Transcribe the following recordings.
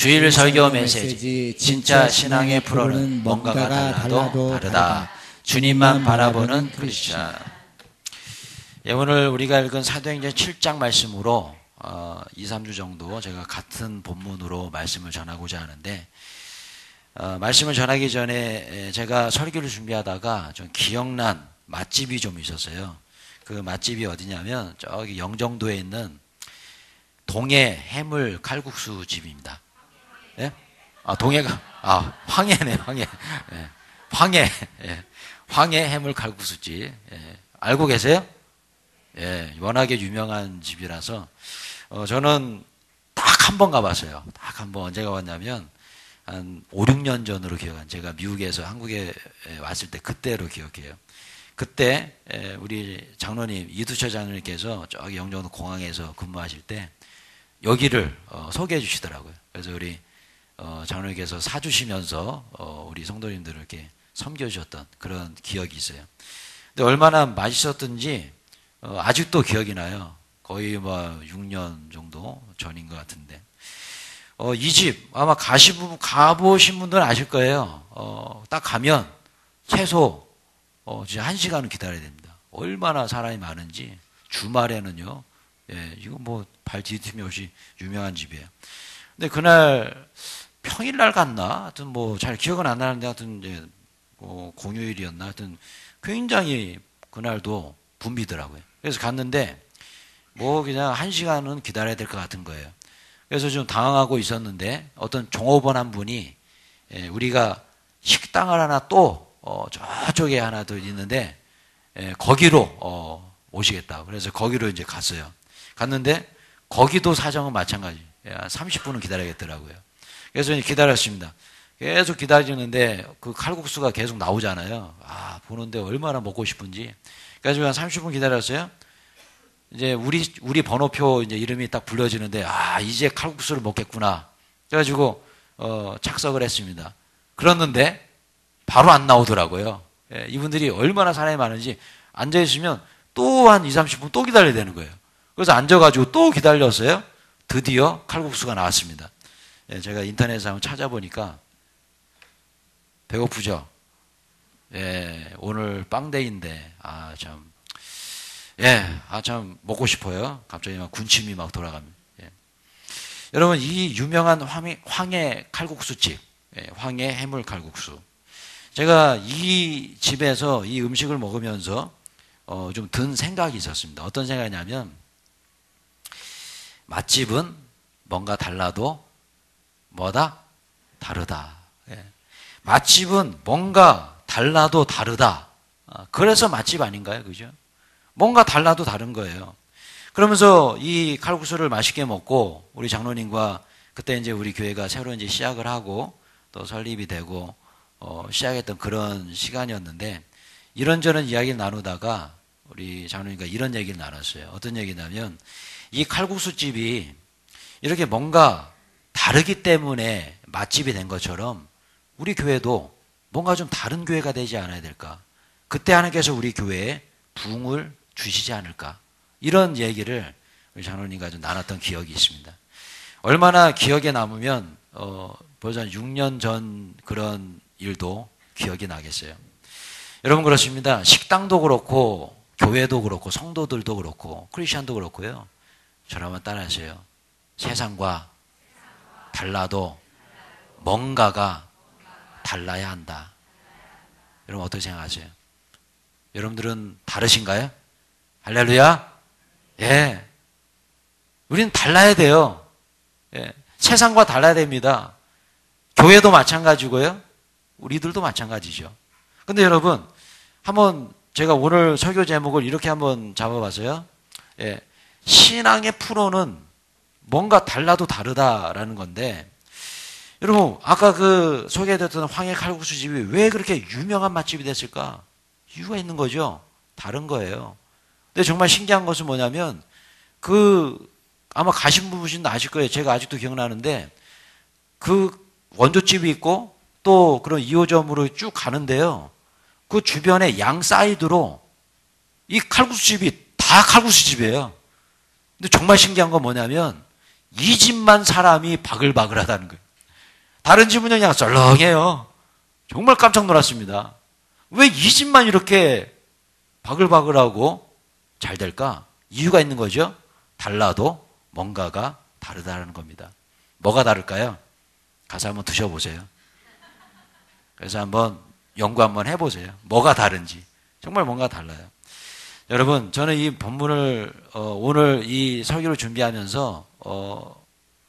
주일 설교 메시지 진짜 신앙의 프로는 뭔가가 달라도 다르다. 주님만 바라보는 크리스찬. 예, 오늘 우리가 읽은 사도행전 7장 말씀으로 2, 3주 정도 제가 같은 본문으로 말씀을 전하고자 하는데, 말씀을 전하기 전에 제가 설교를 준비하다가 좀 기억난 맛집이 좀 있었어요. 그 맛집이 어디냐면 저기 영종도에 있는 동해 해물 칼국수 집입니다. 예? 동해가, 황해네, 황해. 예. 황해. 예. 황해 해물 칼국수집. 예. 알고 계세요? 예. 워낙에 유명한 집이라서, 저는 딱 한 번 가봤어요. 딱 한 번. 언제 가봤냐면, 한 5, 6년 전으로 기억한, 제가 미국에서 한국에 왔을 때 그때로 기억해요. 그때, 우리 장로님, 이두철 장로님께서 저기 영종도 공항에서 근무하실 때, 여기를 소개해 주시더라고요. 그래서 우리 장로님께서 사주시면서 우리 성도님들을 이렇게 섬겨주셨던 그런 기억이 있어요. 근데 얼마나 맛있었던지 아직도 기억이 나요. 거의 뭐 6년 정도 전인 것 같은데, 이 집 아마 가보신 분들은 아실 거예요. 딱 가면 최소 진짜 1시간은 기다려야 됩니다. 얼마나 사람이 많은지. 주말에는요. 예, 이거 뭐 발 디딤이 없이 유명한 집이에요. 근데 그날 평일날 갔나? 하여튼 뭐 잘 기억은 안 나는데, 하여튼 이제 공휴일이었나? 하여튼 굉장히 그날도 붐비더라고요. 그래서 갔는데 뭐 그냥 1시간은 기다려야 될 것 같은 거예요. 그래서 좀 당황하고 있었는데, 어떤 종업원 한 분이 우리가 식당을 하나 또 저쪽에 하나 더 있는데 거기로 오시겠다. 그래서 거기로 이제 갔어요. 갔는데 거기도 사정은 마찬가지. 30분은 기다려야겠더라고요. 그래서 이제 기다렸습니다. 계속 기다리는데 그 칼국수가 계속 나오잖아요. 보는데 얼마나 먹고 싶은지. 그래서 한 30분 기다렸어요. 이제 우리 번호표 이제 이름이 딱 불려지는데, 이제 칼국수를 먹겠구나. 그래가지고 착석을 했습니다. 그랬는데 바로 안 나오더라고요. 예, 이분들이 얼마나 사람이 많은지 앉아있으면 또 한 2, 30분 또 기다려야 되는 거예요. 그래서 앉아가지고 또 기다렸어요. 드디어 칼국수가 나왔습니다. 예, 제가 인터넷에 한번 찾아보니까 배고프죠? 예, 오늘 빵데이인데, 참 먹고 싶어요. 갑자기 막 군침이 막 돌아갑니다. 예. 여러분, 이 유명한 황해 칼국수집, 황해 해물 칼국수. 제가 이 집에서 이 음식을 먹으면서 좀 든 생각이 있었습니다. 어떤 생각이냐면, 맛집은 뭔가 달라도 뭐다? 다르다. 예. 맛집은 뭔가 달라도 다르다. 그래서 맛집 아닌가요? 그죠? 뭔가 달라도 다른 거예요. 그러면서 이 칼국수를 맛있게 먹고, 우리 장로님과 그때 이제 우리 교회가 새로 이제 시작을 하고 또 설립이 되고 시작했던 그런 시간이었는데, 이런저런 이야기를 나누다가 우리 장로님과 이런 얘기를 나눴어요. 어떤 얘기냐면, 이 칼국수집이 이렇게 뭔가 다르기 때문에 맛집이 된 것처럼 우리 교회도 뭔가 좀 다른 교회가 되지 않아야 될까? 그때 하나님께서 우리 교회에 부흥을 주시지 않을까? 이런 얘기를 우리 장로님과 좀 나눴던 기억이 있습니다. 얼마나 기억에 남으면 벌써 한 6년 전 그런 일도 기억이 나겠어요. 여러분, 그렇습니다. 식당도 그렇고 교회도 그렇고 성도들도 그렇고 크리스찬도 그렇고요. 저를 한번 따라하세요. 세상과 달라도 뭔가가 달라야 한다. 여러분, 어떻게 생각하세요? 여러분들은 다르신가요? 할렐루야? 예. 우리는 달라야 돼요. 예. 세상과 달라야 됩니다. 교회도 마찬가지고요. 우리들도 마찬가지죠. 근데 여러분, 한번 제가 오늘 설교 제목을 이렇게 한번 잡아봤어요. 예. 신앙의 프로는 뭔가 달라도 다르다라는 건데, 여러분, 아까 그 소개해드렸던 황해 칼국수 집이 왜 그렇게 유명한 맛집이 됐을까? 이유가 있는 거죠. 다른 거예요. 근데 정말 신기한 것은 뭐냐면, 아마 가신 분은 아실 거예요. 제가 아직도 기억나는데, 그 원조집이 있고, 또 그런 2호점으로 쭉 가는데요. 그 주변에 양 사이드로 이 칼국수집이 다 칼국수집이에요. 근데 정말 신기한 건 뭐냐면, 이 집만 사람이 바글바글 하다는 거예요. 다른 집은 그냥 썰렁해요. 정말 깜짝 놀랐습니다. 왜 이 집만 이렇게 바글바글하고 잘 될까? 이유가 있는 거죠. 달라도 뭔가가 다르다는 겁니다. 뭐가 다를까요? 가서 한번 드셔보세요. 그래서 한번 연구 한번 해보세요. 뭐가 다른지. 정말 뭔가 달라요. 여러분, 저는 이 본문을 오늘 이 설교를 준비하면서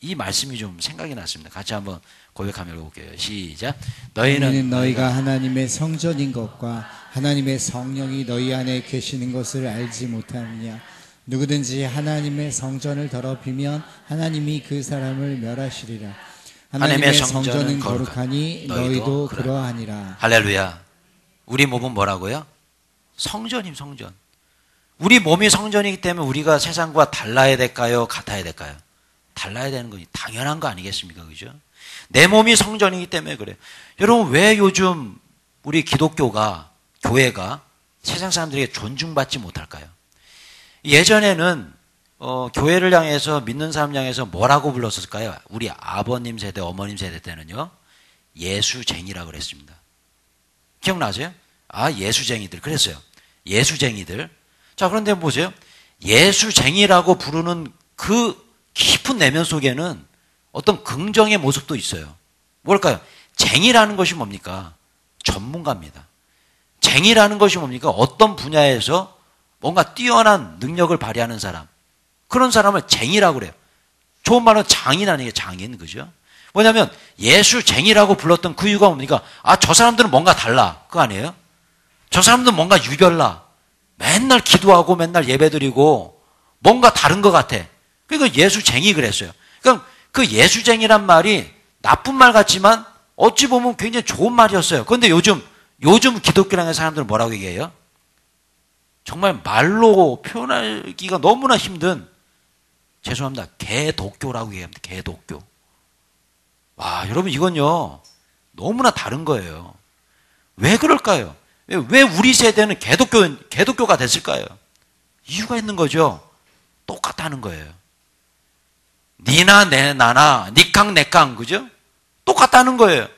이 말씀이 좀 생각이 났습니다. 같이 한번 고백하며 읽어볼게요. 시작. 너희는 너희가 하나님의 성전인 것과 하나님의 성령이 너희 안에 계시는 것을 알지 못하느냐. 누구든지 하나님의 성전을 더럽히면 하나님이 그 사람을 멸하시리라. 하나님의 성전은 거룩하니 너희도 그러하니라. 할렐루야. 우리 몸은 뭐라고요? 성전임, 성전. 우리 몸이 성전이기 때문에 우리가 세상과 달라야 될까요? 같아야 될까요? 달라야 되는 거 당연한 거 아니겠습니까? 그죠? 내 몸이 성전이기 때문에 그래요. 여러분, 왜 요즘 우리 기독교가, 교회가 세상 사람들에게 존중받지 못할까요? 예전에는 교회를 향해서, 믿는 사람 향해서 뭐라고 불렀을까요? 우리 아버님 세대, 어머님 세대 때는요, 예수쟁이라고 그랬습니다. 기억나세요? 아, 예수쟁이들. 그랬어요. 예수쟁이들. 자, 그런데 보세요. 예수쟁이라고 부르는 그 깊은 내면 속에는 어떤 긍정의 모습도 있어요. 뭘까요? 쟁이라는 것이 뭡니까? 전문가입니다. 쟁이라는 것이 뭡니까? 어떤 분야에서 뭔가 뛰어난 능력을 발휘하는 사람. 그런 사람을 쟁이라고 그래요. 좋은 말은 장인 아니에요, 장인. 그죠? 뭐냐면 예수쟁이라고 불렀던 그 이유가 뭡니까? 아, 저 사람들은 뭔가 달라. 그거 아니에요? 저 사람들은 뭔가 유별나. 맨날 기도하고 맨날 예배드리고 뭔가 다른 것 같아. 그러니까 예수쟁이 그랬어요. 그러니까 그 예수쟁이란 말이 나쁜 말 같지만 어찌 보면 굉장히 좋은 말이었어요. 그런데 요즘 기독교라는 사람들은 뭐라고 얘기해요? 정말 말로 표현하기가 너무나 힘든, 죄송합니다, 개독교라고 얘기합니다. 개독교. 와, 여러분, 이건요 너무나 다른 거예요. 왜 그럴까요? 왜 우리 세대는 개독교가 됐을까요? 이유가 있는 거죠. 똑같다는 거예요. 니나 내 나나 니캉 내캉, 그죠? 똑같다는 거예요.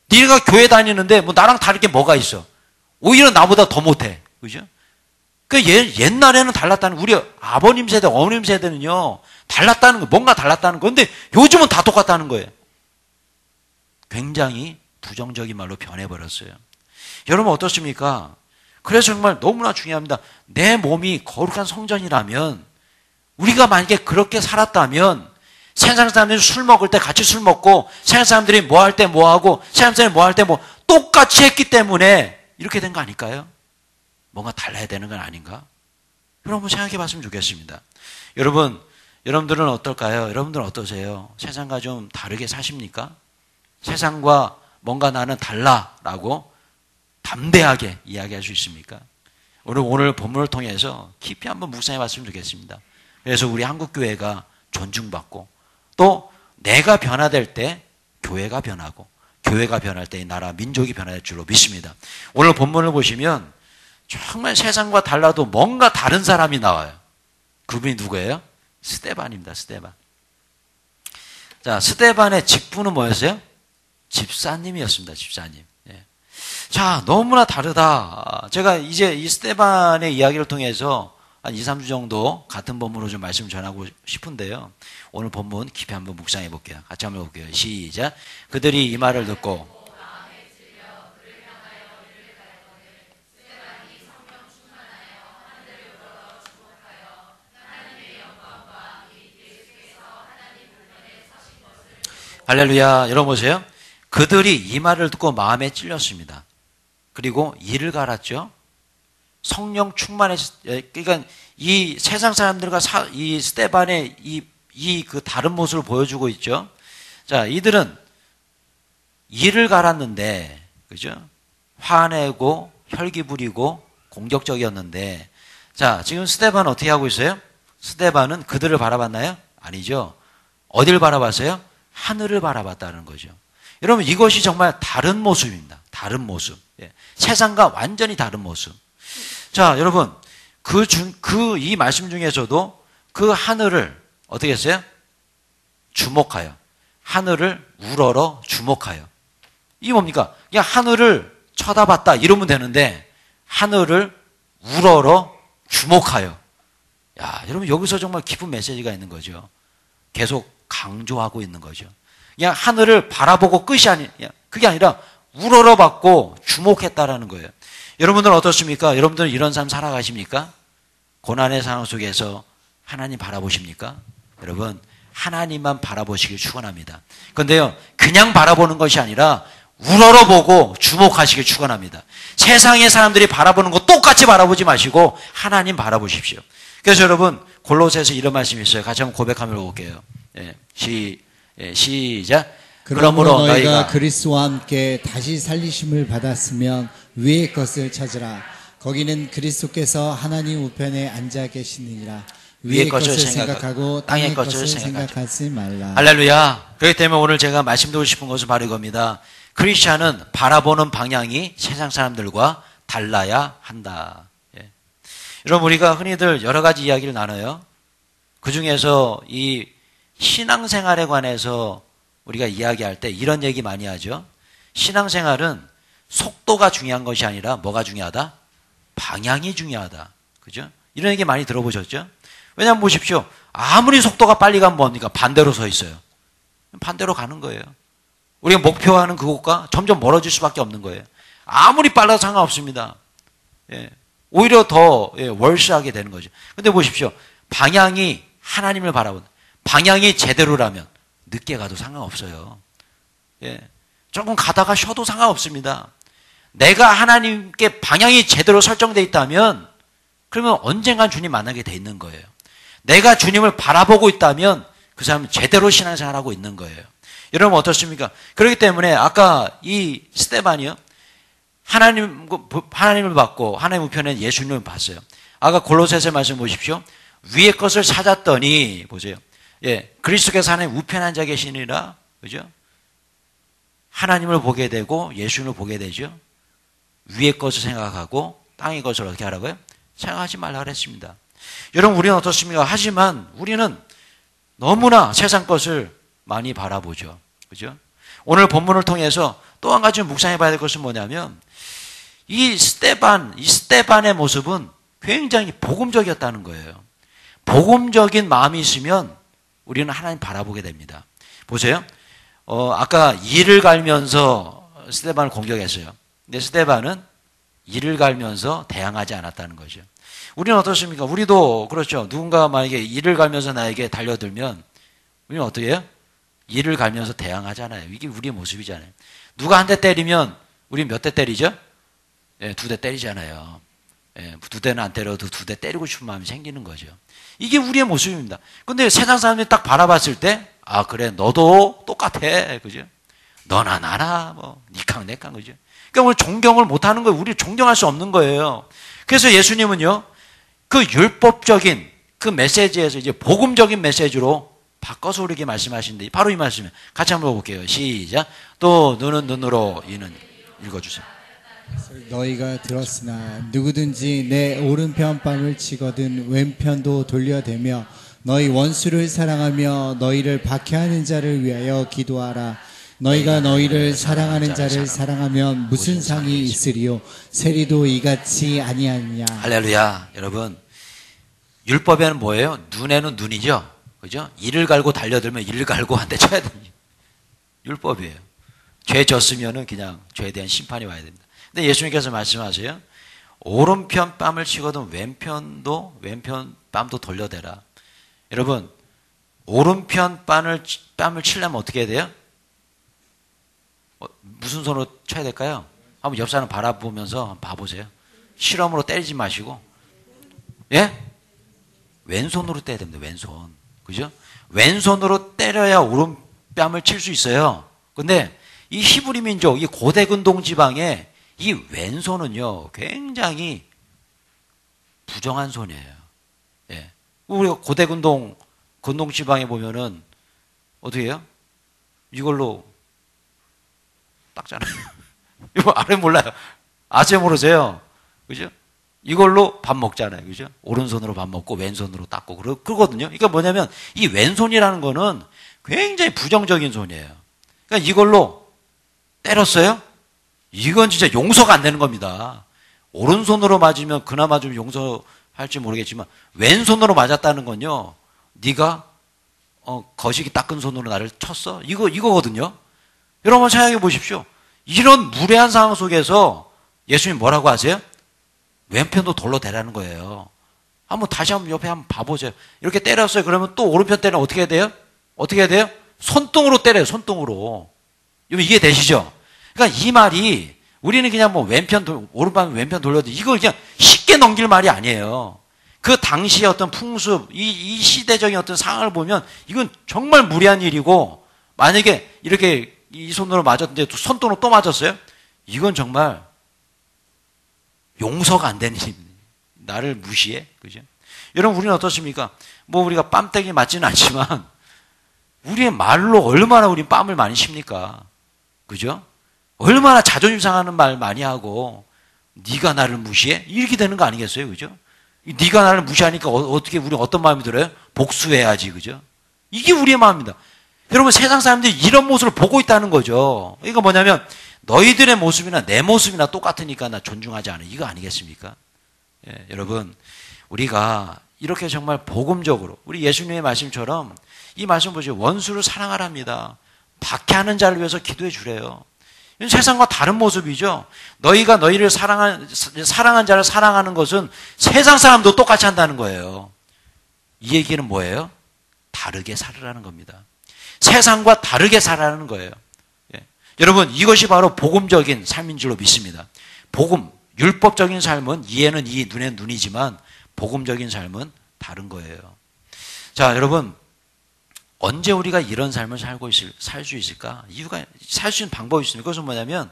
네가 교회 다니는데 뭐 나랑 다를 게 뭐가 있어? 오히려 나보다 더 못해, 그죠? 그 옛날에는 달랐다는, 우리 아버님 세대, 어머님 세대는요 달랐다는 거, 뭔가 달랐다는 거. 근데 요즘은 다 똑같다는 거예요. 굉장히 부정적인 말로 변해버렸어요. 여러분 어떻습니까? 그래서 정말 너무나 중요합니다. 내 몸이 거룩한 성전이라면, 우리가 만약에 그렇게 살았다면 세상 사람들이 술 먹을 때 같이 술 먹고, 세상 사람들이 뭐 할 때 뭐 하고, 세상 사람들이 뭐 할 때 뭐 똑같이 했기 때문에 이렇게 된 거 아닐까요? 뭔가 달라야 되는 건 아닌가? 여러분 생각해 봤으면 좋겠습니다. 여러분들은 어떨까요? 여러분들은 어떠세요? 세상과 좀 다르게 사십니까? 세상과 뭔가 나는 달라라고 담대하게 이야기할 수 있습니까? 오늘 본문을 통해서 깊이 한번 묵상해 봤으면 좋겠습니다. 그래서 우리 한국교회가 존중받고, 또 내가 변화될 때 교회가 변하고, 교회가 변할 때 이 나라 민족이 변할 줄로 믿습니다. 오늘 본문을 보시면 정말 세상과 달라도 뭔가 다른 사람이 나와요. 그분이 누구예요? 스데반입니다. 스데반. 자, 스데반의 직분은 뭐였어요? 집사님이었습니다. 집사님. 예. 자, 너무나 다르다. 제가 이제 이 스데반의 이야기를 통해서 한 2, 3주 정도 같은 본문으로 좀 말씀 전하고 싶은데요. 오늘 본문 깊이 한번 묵상해 볼게요. 같이 한번 볼게요. 시작. 그들이 이 말을 듣고 할렐루야. 여러분 보세요. 그들이 이 말을 듣고 마음에 찔렸습니다. 그리고 이를 갈았죠. 성령 그러니까 이 세상 사람들과 이 스데반의 이 그 다른 모습을 보여주고 있죠. 자, 이들은 이를 갈았는데, 그죠? 화내고 혈기 부리고 공격적이었는데, 자, 지금 스데반은 어떻게 하고 있어요? 스데반은 그들을 바라봤나요? 아니죠. 어디를 바라봤어요? 하늘을 바라봤다는 거죠. 여러분, 이것이 정말 다른 모습입니다. 다른 모습. 예. 세상과 완전히 다른 모습. 자, 여러분, 이 말씀 중에서도 그 하늘을 어떻게 했어요? 주목하여. 하늘을 우러러 주목하여. 이게 뭡니까? 그냥 하늘을 쳐다봤다 이러면 되는데 하늘을 우러러 주목하여. 야, 여러분 여기서 정말 깊은 메시지가 있는 거죠. 계속 강조하고 있는 거죠. 그냥 하늘을 바라보고 끝이 그게 아니라 우러러봤고 주목했다라는 거예요. 여러분들은 어떻습니까? 여러분들은 이런 삶 살아가십니까? 고난의 상황 속에서 하나님 바라보십니까? 여러분 하나님만 바라보시길 축원합니다. 그런데요, 그냥 바라보는 것이 아니라 우러러보고 주목하시길 축원합니다. 세상의 사람들이 바라보는 거 똑같이 바라보지 마시고 하나님 바라보십시오. 그래서 여러분 골로새서 이런 말씀이 있어요. 같이 한번 고백하며 볼게요. 시작. 그러므로 너희가 그리스도와 함께 다시 살리심을 받았으면 위의 것을 찾으라. 거기는 그리스도께서 하나님 우편에 앉아 계시느니라. 위의 것을 생각하고 땅의 것을 생각하지 말라. 할렐루야. 그렇기 때문에 오늘 제가 말씀드리고 싶은 것은 바로 이겁니다. 크리스찬은 바라보는 방향이 세상 사람들과 달라야 한다. 예. 여러분 우리가 흔히들 여러 가지 이야기를 나눠요. 그중에서 이 신앙생활에 관해서 우리가 이야기할 때 이런 얘기 많이 하죠. 신앙생활은 속도가 중요한 것이 아니라 뭐가 중요하다? 방향이 중요하다. 그죠? 이런 얘기 많이 들어보셨죠? 왜냐하면 보십시오. 아무리 속도가 빨리 가면 뭡니까? 반대로 서 있어요. 반대로 가는 거예요. 우리가 목표하는 그곳과 점점 멀어질 수밖에 없는 거예요. 아무리 빨라도 상관없습니다. 예. 오히려 더 월수하게 되는 거죠. 근데 보십시오. 방향이 하나님을 바라보는 방향이 제대로라면 늦게 가도 상관없어요. 예. 조금 가다가 쉬어도 상관없습니다. 내가 하나님께 방향이 제대로 설정되어 있다면 그러면 언젠간 주님 만나게 돼 있는 거예요. 내가 주님을 바라보고 있다면 그 사람은 제대로 신앙생활하고 있는 거예요. 여러분 어떻습니까? 그렇기 때문에 아까 이 스데반이요. 하나님을 받고 하나님 우편에 예수님을 봤어요. 아까 골로새서 말씀 보십시오. 위의 것을 찾았더니 보세요. 예, 그리스도께서 하나님 우편에 앉아 계시니라. 그죠? 하나님을 보게 되고 예수님을 보게 되죠. 위의 것을 생각하고 땅의 것을 어떻게 하라고요? 생각하지 말라 그랬습니다. 여러분 우리는 어떻습니까? 하지만 우리는 너무나 세상 것을 많이 바라보죠. 그죠? 오늘 본문을 통해서 또 한 가지 묵상해 봐야 될 것은 뭐냐면 이 스데반의 모습은 굉장히 복음적이었다는 거예요. 복음적인 마음이 있으면 우리는 하나님 바라보게 됩니다. 보세요. 아까 이를 갈면서 스데반을 공격했어요. 근데 스데반은 이를 갈면서 대항하지 않았다는 거죠. 우리는 어떻습니까? 우리도 그렇죠. 누군가 만약에 이를 갈면서 나에게 달려들면 우리는 어떻게 해요? 이를 갈면서 대항하잖아요. 이게 우리의 모습이잖아요. 누가 한 대 때리면 우리 몇 대 때리죠? 예, 2대 때리잖아요. 예, 2대는 안 때려도 2대 때리고 싶은 마음이 생기는 거죠. 이게 우리의 모습입니다. 근데 세상 사람들이 딱 바라봤을 때, 아, 그래, 너도 똑같아. 그죠? 너나 나나, 뭐, 니캉, 내캉, 그죠? 그러니까 우리 존경을 못 하는 거예요. 우리 존경할 수 없는 거예요. 그래서 예수님은요, 그 율법적인 그 메시지에서 이제 복음적인 메시지로 바꿔서 우리에게 말씀하시는데, 바로 이 말씀이에요. 같이 한번 볼게요. 시작. 또 눈은 눈으로, 이는 읽어주세요. 너희가 들었으나 누구든지 내 오른편 뺨을 치거든 왼편도 돌려대며 너희 원수를 사랑하며 너희를 박해하는 자를 위하여 기도하라. 너희가 너희를 사랑하는 자를 사랑하면 무슨 상이 있으리요? 세리도 이같이 아니하느냐. 할렐루야. 여러분 율법에는 뭐예요? 눈에는 눈이죠. 그죠? 이를 갈고 달려들면 이를 갈고 한 대 쳐야 됩니다. 율법이에요. 죄 졌으면은 그냥 죄에 대한 심판이 와야 됩니다. 근데 예수님께서 말씀하세요. 오른편 뺨을 치거든 왼편 뺨도 돌려대라. 여러분 오른편 뺨을 치려면 어떻게 해야 돼요? 무슨 손으로 쳐야 될까요? 한번 옆 사람 바라보면서 한번 봐보세요. 실험으로 때리지 마시고, 예? 왼손으로 때려야 됩니다. 왼손. 그죠? 왼손으로 때려야 오른뺨을 칠 수 있어요. 근데 이 히브리 민족, 이 고대 근동 지방에 이 왼손은요, 굉장히 부정한 손이에요. 예. 우리가 고대 근동 지방에 보면은, 어떻게 해요? 이걸로 닦잖아요. 이거 아래 몰라요. 아재 모르세요. 그죠? 이걸로 밥 먹잖아요. 그죠? 오른손으로 밥 먹고 왼손으로 닦고 그러거든요. 그러니까 뭐냐면 이 왼손이라는 거는 굉장히 부정적인 손이에요. 그러니까 이걸로 때렸어요? 이건 진짜 용서가 안 되는 겁니다. 오른손으로 맞으면 그나마 좀 용서할지 모르겠지만 왼손으로 맞았다는 건요. 네가 거시기 닦은 손으로 나를 쳤어? 이거거든요. 여러분 생각해 보십시오. 이런 무례한 상황 속에서 예수님 뭐라고 하세요? 왼편도 돌로 대라는 거예요. 다시 한번 옆에 한번 봐보세요. 이렇게 때렸어요. 그러면 또 오른편 때는 어떻게 해야 돼요? 어떻게 해야 돼요? 손등으로 때려요. 손등으로. 이해되시죠? 그러니까 이 말이 우리는 그냥 오른편 왼편 돌려도 이걸 그냥 쉽게 넘길 말이 아니에요. 그 당시의 어떤 풍습, 이 시대적인 어떤 상황을 보면 이건 정말 무리한 일이고, 만약에 이렇게 이 손으로 맞았는데 손등으로 또 맞았어요? 이건 정말 용서가 안 되는 일입니다. 나를 무시해? 그죠? 여러분, 우리는 어떻습니까? 우리가 뺨때기 맞지는 않지만, 우리의 말로 얼마나 우리 뺨을 많이 칩니까? 그죠? 얼마나 자존심 상하는 말 많이 하고, 네가 나를 무시해? 이렇게 되는 거 아니겠어요? 그죠? 네가 나를 무시하니까 어떻게 우리 어떤 마음이 들어요? 복수해야지. 그죠? 이게 우리의 마음입니다. 여러분, 세상 사람들이 이런 모습을 보고 있다는 거죠. 이거 뭐냐면, 너희들의 모습이나 내 모습이나 똑같으니까 나 존중하지 않아. 이거 아니겠습니까? 예, 여러분, 우리가 이렇게 정말 복음적으로, 우리 예수님의 말씀처럼 이 말씀 보시죠. 원수를 사랑하랍니다. 박해하는 자를 위해서 기도해 주래요. 이건 세상과 다른 모습이죠. 너희가 너희를 사랑한 자를 사랑하는 것은 세상 사람도 똑같이 한다는 거예요. 이 얘기는 뭐예요? 다르게 살으라는 겁니다. 세상과 다르게 살아라는 거예요. 예. 여러분, 이것이 바로 복음적인 삶인 줄로 믿습니다. 복음, 율법적인 삶은 이에는 이, 눈에는 눈이지만 복음적인 삶은 다른 거예요. 자, 여러분, 언제 우리가 이런 삶을 살 수 있을까? 살 수 있는 방법이 있습니다. 그것은 뭐냐면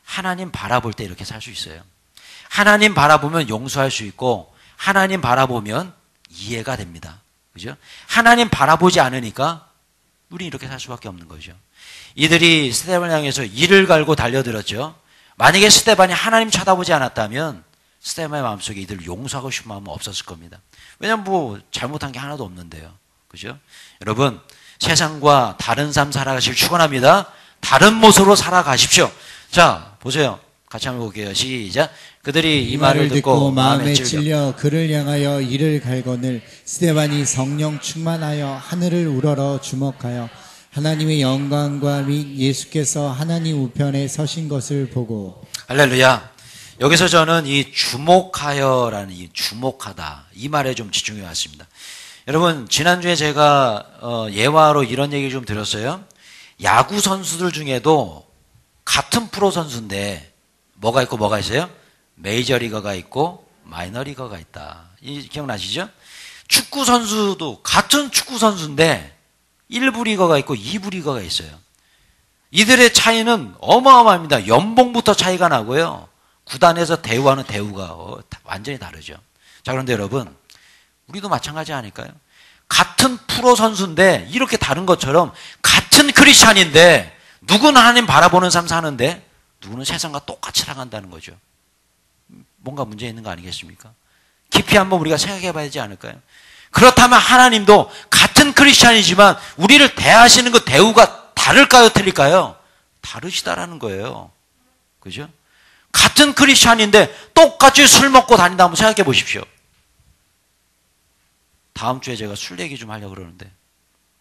하나님 바라볼 때 이렇게 살 수 있어요. 하나님 바라보면 용서할 수 있고 하나님 바라보면 이해가 됩니다. 그죠? 하나님 바라보지 않으니까 우리 이렇게 살 수밖에 없는 거죠. 이들이 스데반을 향해서 이를 갈고 달려들었죠. 만약에 스데반이 하나님 쳐다보지 않았다면 스데반의 마음속에 이들을 용서하고 싶은 마음은 없었을 겁니다. 왜냐하면 잘못한 게 하나도 없는데요. 그죠? 여러분, 세상과 다른 삶 살아가시길 축원합니다. 다른 모습으로 살아가십시오. 자, 보세요. 같이 한번 볼게요. 시작. 그들이 이 말을 듣고 마음에 찔려 그를 향하여 이를 갈거늘 스데반이 성령 충만하여 하늘을 우러러 주목하여 하나님의 영광과 및 예수께서 하나님 우편에 서신 것을 보고. 할렐루야. 여기서 저는 이 주목하여라는 이 주목하다 이 말에 좀 집중해 왔습니다. 여러분, 지난주에 제가 예화로 이런 얘기 좀 드렸어요. 야구 선수들 중에도 같은 프로 선수인데 뭐가 있고 뭐가 있어요? 메이저리거가 있고 마이너리거가 있다. 기억나시죠? 축구 선수도 같은 축구 선수인데 1부 리거가 있고 2부 리거가 있어요. 이들의 차이는 어마어마합니다. 연봉부터 차이가 나고요. 구단에서 대우하는 대우가 완전히 다르죠. 자, 그런데 여러분, 우리도 마찬가지 아닐까요? 같은 프로 선수인데 이렇게 다른 것처럼 같은 크리스찬인데 누구는 하나님 바라보는 삶 사는데 누구는 세상과 똑같이 살아간다는 거죠. 뭔가 문제 있는 거 아니겠습니까? 깊이 한번 우리가 생각해 봐야 되지 않을까요? 그렇다면 하나님도 같은 크리스찬이지만 우리를 대하시는 그 대우가 다를까요? 틀릴까요? 다르시다라는 거예요. 그죠? 같은 크리스찬인데 똑같이 술 먹고 다닌다 한번 생각해 보십시오. 다음 주에 제가 술 얘기 좀 하려고 그러는데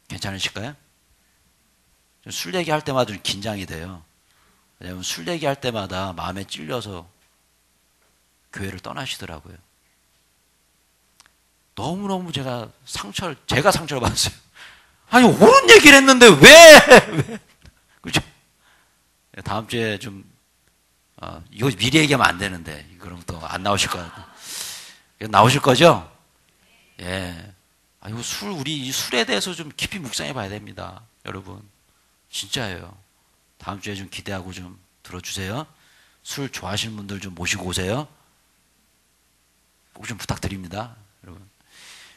괜찮으실까요? 술 얘기할 때마다 좀 긴장이 돼요. 왜냐하면 술 얘기할 때마다 마음에 찔려서 교회를 떠나시더라고요. 너무너무 제가 상처를 받았어요. 아니, 옳은 얘기를 했는데 왜? 그죠? 다음 주에 좀, 이거 미리 얘기하면 안 되는데, 그럼 또 안 나오실 거 같아요. 나오실 거죠? 예. 이거 우리 이 술에 대해서 좀 깊이 묵상해 봐야 됩니다. 여러분. 진짜예요. 다음 주에 좀 기대하고 좀 들어주세요. 술 좋아하시는 분들 좀 모시고 오세요. 꼭 좀 부탁드립니다.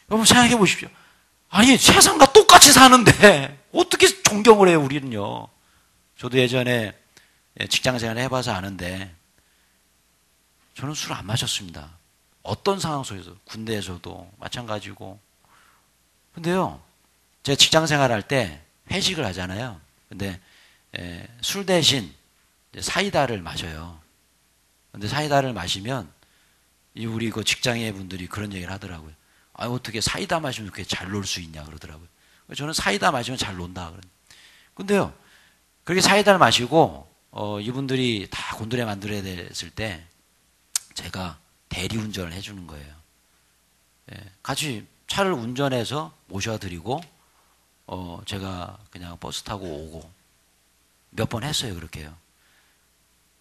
여러분 생각해 보십시오. 아니, 세상과 똑같이 사는데 어떻게 존경을 해요, 우리는요. 저도 예전에 직장생활 해봐서 아는데 저는 술을 안 마셨습니다. 어떤 상황 속에서, 군대에서도 마찬가지고. 근데요, 제가 직장생활 할 때 회식을 하잖아요. 근데 술 대신 사이다를 마셔요. 근데 사이다를 마시면 우리 그 직장의 분들이 그런 얘기를 하더라고요. 아, 어떻게 사이다 마시면 그렇게 잘 놀 수 있냐 그러더라고요. 저는 사이다 마시면 잘 논다. 근데요, 그렇게 사이다를 마시고 이분들이 다 곤드레 만들어야 됐을 때 제가 대리운전을 해주는 거예요. 예, 같이 차를 운전해서 모셔드리고 제가 그냥 버스 타고 오고 몇 번 했어요. 그렇게요.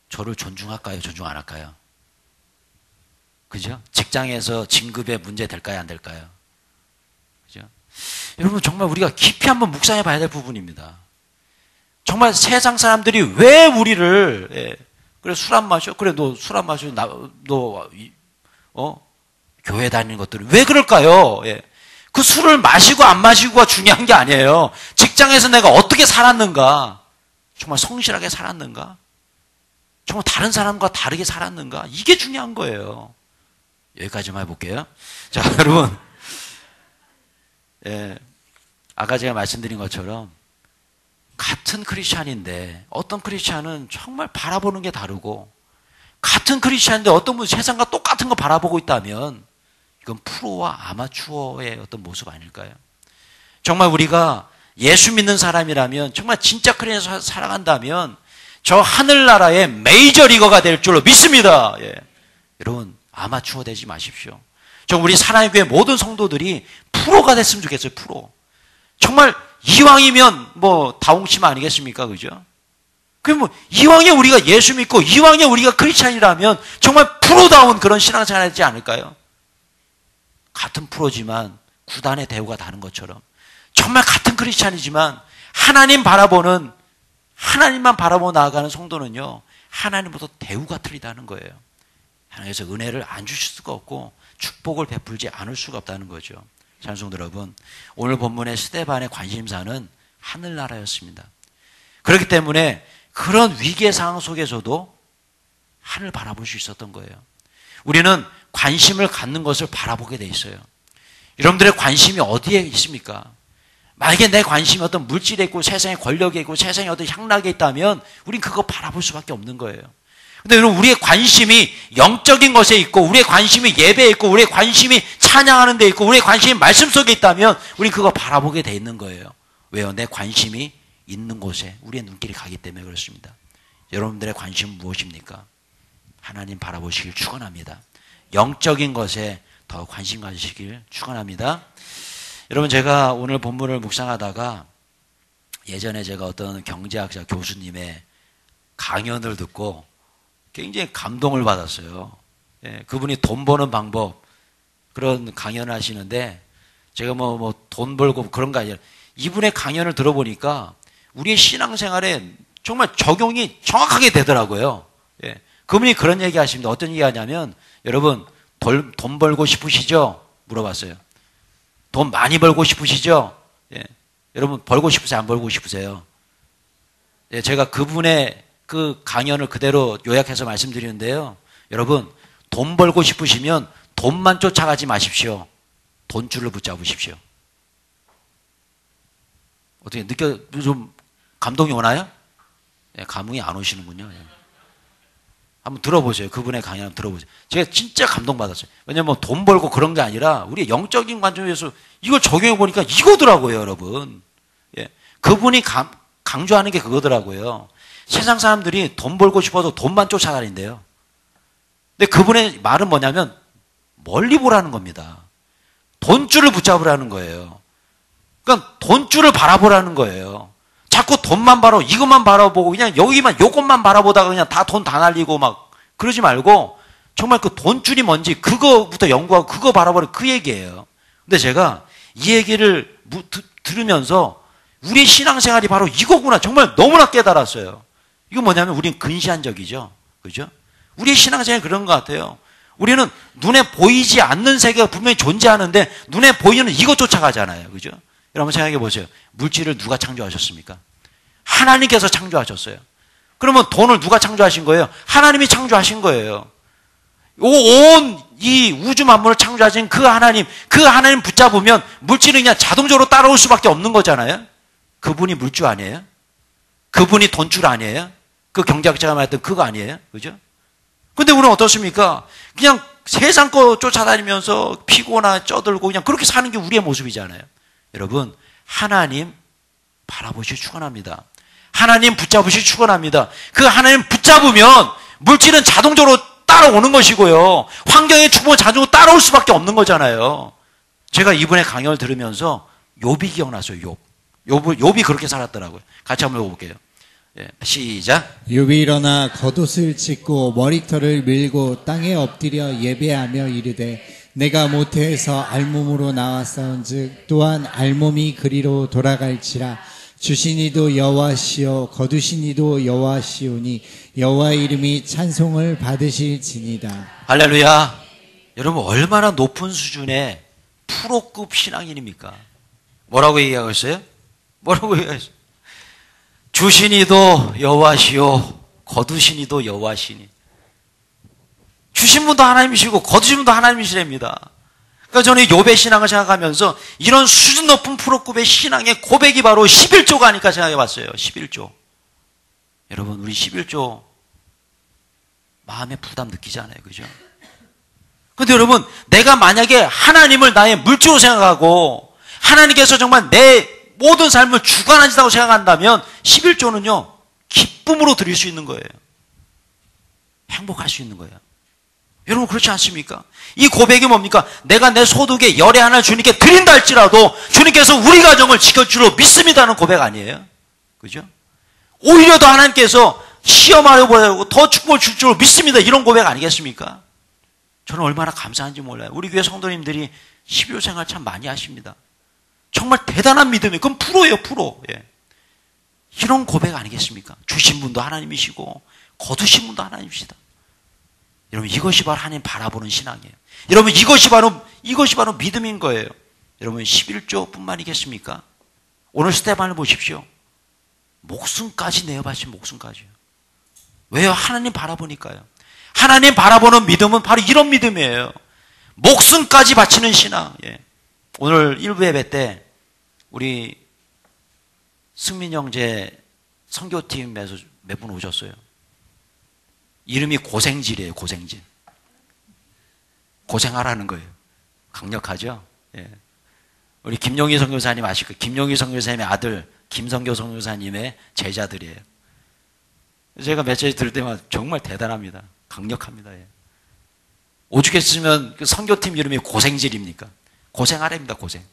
저를 존중할까요? 존중 안 할까요? 그죠? 직장에서 진급에 문제 될까요? 안 될까요? 그죠? 여러분, 정말 우리가 깊이 한번 묵상해 봐야 될 부분입니다. 정말 세상 사람들이 왜 우리를, 예, 그래, 술 안 마셔? 그래, 너 술 안 마셔? 교회 다니는 것들은 왜 그럴까요? 예. 그 술을 마시고 안 마시고가 중요한 게 아니에요. 직장에서 내가 어떻게 살았는가? 정말 성실하게 살았는가? 정말 다른 사람과 다르게 살았는가? 이게 중요한 거예요. 여기까지만 해볼게요. 자, 여러분. 예, 아까 제가 말씀드린 것처럼 같은 크리스찬인데 어떤 크리스찬은 정말 바라보는 게 다르고 같은 크리스찬인데 어떤 분은 세상과 똑같은 거 바라보고 있다면 이건 프로와 아마추어의 어떤 모습 아닐까요? 정말 우리가 예수 믿는 사람이라면 정말 진짜 크리스찬으로 살아간다면 저 하늘나라의 메이저리거가 될 줄로 믿습니다. 예. 여러분, 아마추어 되지 마십시오. 우리 사랑의 교회 모든 성도들이 프로가 됐으면 좋겠어요. 프로. 정말 이왕이면 뭐 다홍침 아니겠습니까? 그죠? 그럼 뭐 이왕에 우리가 예수 믿고 이왕에 우리가 크리스찬이라면 정말 프로다운 그런 신앙생활 하지 않을까요? 같은 프로지만 구단의 대우가 다른 것처럼 정말 같은 크리스찬이지만 하나님만 바라보고 나아가는 성도는요, 하나님보다 대우가 틀리다는 거예요. 하나님께서 은혜를 안 주실 수가 없고 축복을 베풀지 않을 수가 없다는 거죠. 찬송도 여러분, 오늘 본문의 스데반의 관심사는 하늘나라였습니다. 그렇기 때문에 그런 위기의 상황 속에서도 하늘 바라볼 수 있었던 거예요. 우리는 관심을 갖는 것을 바라보게 돼 있어요. 여러분들의 관심이 어디에 있습니까? 만약에 내 관심이 어떤 물질에 있고 세상의 권력에 있고 세상의 어떤 향락에 있다면 우린 그거 바라볼 수밖에 없는 거예요. 근데 여러분, 우리의 관심이 영적인 것에 있고 우리의 관심이 예배에 있고 우리의 관심이 찬양하는 데 있고 우리의 관심이 말씀 속에 있다면 우린 그거 바라보게 돼 있는 거예요. 왜요? 내 관심이 있는 곳에 우리의 눈길이 가기 때문에 그렇습니다. 여러분들의 관심은 무엇입니까? 하나님 바라보시길 축원합니다. 영적인 것에 더 관심 가지시길 축원합니다. 여러분, 제가 오늘 본문을 묵상하다가 예전에 제가 어떤 경제학자 교수님의 강연을 듣고 굉장히 감동을 받았어요. 예, 그분이 돈 버는 방법 그런 강연을 하시는데 제가 뭐 돈 벌고 그런 거 아니라 이분의 강연을 들어보니까 우리의 신앙생활에 정말 적용이 정확하게 되더라고요. 예, 그분이 그런 얘기 하십니다. 어떤 얘기 하냐면, 여러분 돈 벌고 싶으시죠? 물어봤어요. 돈 많이 벌고 싶으시죠? 예, 여러분 벌고 싶으세요? 안 벌고 싶으세요? 예, 제가 그분의 그 강연을 그대로 요약해서 말씀드리는데요. 여러분, 돈 벌고 싶으시면 돈만 쫓아가지 마십시오. 돈줄을 붙잡으십시오. 어떻게 좀 감동이 오나요? 예, 감흥이 안 오시는군요. 예. 한번 들어보세요. 그분의 강연 한번 들어보세요. 제가 진짜 감동받았어요. 왜냐면 돈 벌고 그런 게 아니라 우리의 영적인 관점에서 이걸 적용해 보니까 이거더라고요, 여러분. 예. 그분이 강조하는 게 그거더라고요. 세상 사람들이 돈 벌고 싶어서 돈만 쫓아다닌대요. 근데 그분의 말은 뭐냐면 멀리 보라는 겁니다. 돈줄을 붙잡으라는 거예요. 그러니까 돈줄을 바라보라는 거예요. 자꾸 돈만 이것만 바라보고 그냥 여기만 요것만 바라보다가 그냥 다 돈 다 날리고 막 그러지 말고 정말 그 돈줄이 뭔지 그거부터 연구하고 그거 바라보는 그 얘기예요. 근데 제가 이 얘기를 들으면서 우리 신앙생활이 바로 이거구나 정말 너무나 깨달았어요. 이거 뭐냐면 우리는 근시안적이죠. 그죠? 우리의 신앙생활이 그런 것 같아요. 우리는 눈에 보이지 않는 세계가 분명히 존재하는데 눈에 보이는 이것 쫓아가잖아요. 그죠? 여러분 생각해 보세요. 물질을 누가 창조하셨습니까? 하나님께서 창조하셨어요. 그러면 돈을 누가 창조하신 거예요? 하나님이 창조하신 거예요. 온 이 우주 만물을 창조하신 그 하나님 붙잡으면 물질은 그냥 자동적으로 따라올 수밖에 없는 거잖아요. 그분이 물주 아니에요? 그분이 돈줄 아니에요? 그 경제학자가 말했던 그거 아니에요? 그죠? 근데 우리는 어떻습니까? 그냥 세상 거 쫓아다니면서 피곤하고 쪄들고 그냥 그렇게 사는 게 우리의 모습이잖아요. 여러분, 하나님 바라보시 축원합니다. 하나님 붙잡으시 축원합니다. 그 하나님 붙잡으면 물질은 자동적으로 따라오는 것이고요. 환경의 축복은 자동적으로 따라올 수밖에 없는 거잖아요. 제가 이번에 강연을 들으면서 욥이 기억났어요. 욥이 그렇게 살았더라고요. 같이 한번 읽어볼게요. 예, 시작. 욥이 일어나 겉옷을 찢고 머리털을 밀고 땅에 엎드려 예배하며 이르되 내가 모태에서 알몸으로 나왔사온즉 또한 알몸이 그리로 돌아갈지라. 주신 이도 여호와시요 거두신 이도 여호와시오니 여호와의 이름이 찬송을 받으실지니라. 할렐루야. 여러분, 얼마나 높은 수준의 프로급 신앙인입니까? 뭐라고 얘기하고 있어요? 뭐라고 얘기했어요? 주신 이도 여호와시요 거두신 이도 여호와시니. 주신 분도 하나님이시고 거두신 분도 하나님이시랍니다. 그러니까 저는 욥의 신앙을 생각하면서 이런 수준 높은 프로급의 신앙의 고백이 바로 11조가 아닐까 생각해 봤어요. 11조. 여러분, 우리 11조 마음에 부담 느끼지 않아요? 그죠? 근데 여러분, 내가 만약에 하나님을 나의 물질로 생각하고 하나님께서 정말 내 모든 삶을 주관하신다고 생각한다면 11조는요, 기쁨으로 드릴 수 있는 거예요. 행복할 수 있는 거예요. 여러분, 그렇지 않습니까? 이 고백이 뭡니까? 내가 내 소득의 열의 하나를 주님께 드린다 할지라도 주님께서 우리 가정을 지켜주려 믿습니다는 고백 아니에요? 그죠? 오히려 더 하나님께서 시험하려고 더 축복을 줄 줄 믿습니다. 이런 고백 아니겠습니까? 저는 얼마나 감사한지 몰라요. 우리 교회 성도님들이 12조 생활 참 많이 하십니다. 정말 대단한 믿음이에요. 그건 프로예요, 프로. 예. 이런 고백 아니겠습니까? 주신 분도 하나님이시고 거두신 분도 하나님이시다. 여러분, 이것이 바로 하나님 바라보는 신앙이에요. 여러분, 이것이 바로 믿음인 거예요. 여러분, 11조뿐만이겠습니까? 오늘 스테반을 보십시오. 목숨까지 내어바친 목숨까지요. 왜요? 하나님 바라보니까요. 하나님 바라보는 믿음은 바로 이런 믿음이에요. 목숨까지 바치는 신앙. 예. 오늘 1부 예배 때 우리 승민 형제 선교팀에서 몇 분 오셨어요. 이름이 고생질이에요. 고생질. 고생하라는 거예요. 강력하죠? 예. 우리 김용희 선교사님 아실 거예요. 김용희 선교사님의 아들 김선교 선교사님의 제자들이에요. 제가 메시지 들을 때마다 정말 대단합니다. 강력합니다. 예. 오죽했으면 그 선교팀 이름이 고생질입니까? 고생하랍니다. 고생.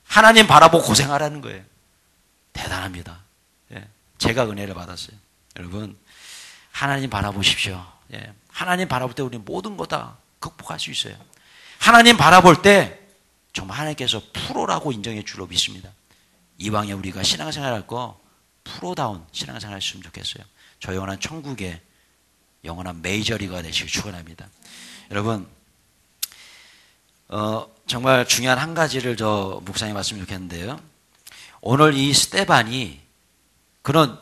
하나님 바라보고 고생하라는 거예요. 대단합니다. 예. 제가 은혜를 받았어요. 여러분, 하나님 바라보십시오. 예. 하나님 바라볼 때 우리는 모든 거 다 극복할 수 있어요. 하나님 바라볼 때 정말 하나님께서 프로라고 인정해 줄로 믿습니다. 이왕에 우리가 신앙생활할 거 프로다운 신앙생활 했으면 좋겠어요. 저 영원한 천국의 영원한 메이저리가 되시길 축원합니다. 여러분, 정말 중요한 한 가지를 저 묵상해 봤으면 좋겠는데요. 오늘 이 스데반이 그런